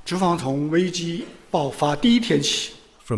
From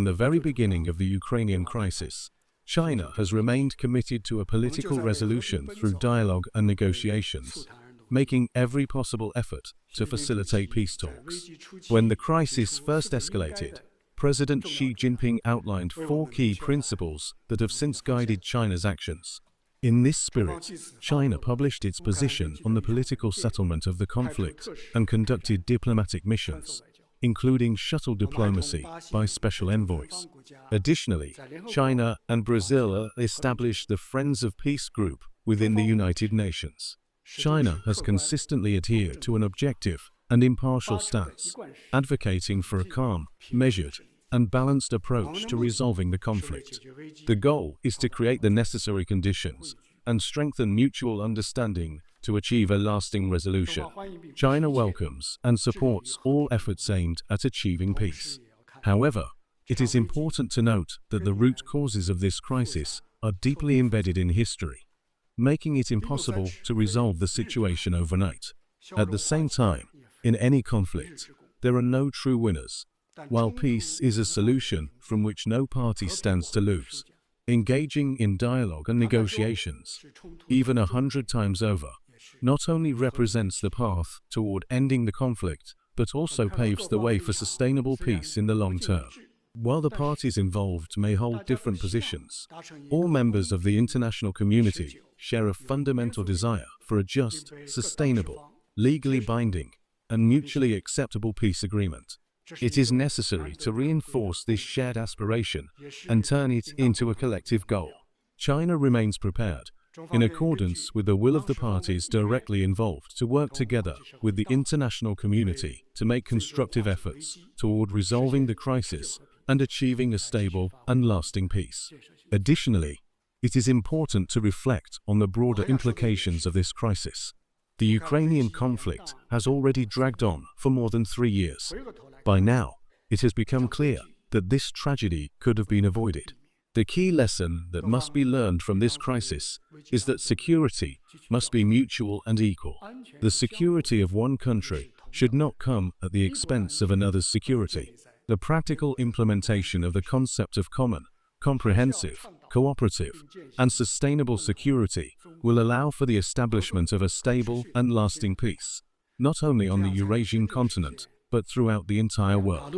the very beginning of the Ukrainian crisis, China has remained committed to a political resolution through dialogue and negotiations, making every possible effort to facilitate peace talks. When the crisis first escalated, President Xi Jinping outlined 4 key principles that have since guided China's actions. In this spirit, China published its position on the political settlement of the conflict and conducted diplomatic missions, including shuttle diplomacy by special envoys. Additionally, China and Brazil established the Friends of Peace group within the United Nations. China has consistently adhered to an objective and impartial stance, advocating for a calm, measured, and balanced approach to resolving the conflict. The goal is to create the necessary conditions and strengthen mutual understanding to achieve a lasting resolution. China welcomes and supports all efforts aimed at achieving peace. However, it is important to note that the root causes of this crisis are deeply embedded in history, making it impossible to resolve the situation overnight. At the same time, in any conflict, there are no true winners. While peace is a solution from which no party stands to lose, engaging in dialogue and negotiations, even 100 times over, not only represents the path toward ending the conflict, but also paves the way for sustainable peace in the long term. While the parties involved may hold different positions, all members of the international community share a fundamental desire for a just, sustainable, legally binding, and mutually acceptable peace agreement. It is necessary to reinforce this shared aspiration and turn it into a collective goal. China remains prepared, in accordance with the will of the parties directly involved, to work together with the international community to make constructive efforts toward resolving the crisis and achieving a stable and lasting peace. Additionally, it is important to reflect on the broader implications of this crisis. The Ukrainian conflict has already dragged on for more than 3 years. By now, it has become clear that this tragedy could have been avoided. The key lesson that must be learned from this crisis is that security must be mutual and equal. The security of one country should not come at the expense of another's security. The practical implementation of the concept of common, comprehensive, cooperative, and sustainable security will allow for the establishment of a stable and lasting peace, not only on the Eurasian continent, but throughout the entire world.